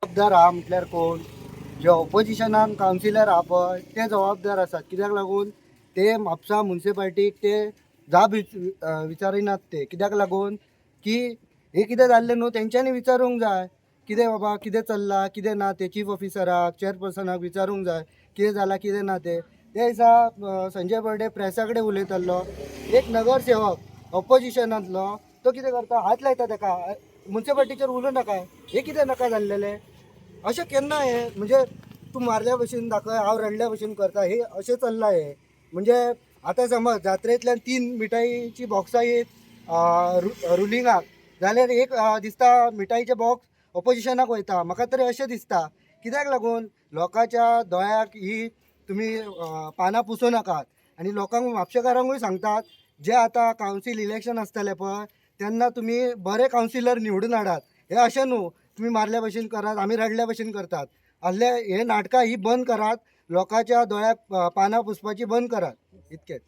जबाबदार हा म्हटल्यार कोण? जे ऑपोजिशनान कावन्सिलर आहा पळय ते जबाबदार आसात. कित्याक लागून ते म्हापसा म्युनिसिपालिटीक ते जाप विचारिनात ते. कित्याक लागून की हे कितें जाल्लें न्हू तेंच्यांनी विचारूंक जाय. कितें बाबा कितें चल्लां कितें ना ते चीफ ऑफिसराक चेअरपर्सनाक विचारूंक जाय कितें जालां कितें ना ते. त्या दिसा संजय बर्डे प्रेसा कडेन उलयतालो. एक नगरसेवक ऑपोजिशनांतलो तो कितें करता हात लायता ताका म्युनिसिपालिटीचेर उलोवं नाका हे कितें नाका जाल्लेलें अशें केन्ना हे म्हणजे तूं मारल्या भशेन दाखय हांव रडल्या भशेन करता हे अशें चल्लां हे म्हणजे आतां समज जात्रेंतल्यान 3 मिठाईची बॉक्सां येत रुलिंगाक जाल्यार एक दिसता मिठाईचे बॉक्स ऑपोजिशनाक वयता म्हाका तरी अशें दिसता कित्याक लागून लोकांच्या दोळ्याक ही तुमी पानां पुसो नाकात आनी लोकांक म्हापशेकारांकूय सांगतात जे आतां कावन्सील इलेक्शन आसतलें पळय तेन्ना तुमी बरे कावन्सिलर निवडून हाडात हे अशें न्हू तुम्ही मारल्या भशेन करात आम्ही रडल्या भशेन करतात असले हे नाटकां ही बंद करात लोकांच्या दोळ्याक पानां पुसपाची बंद करात इतकेंच.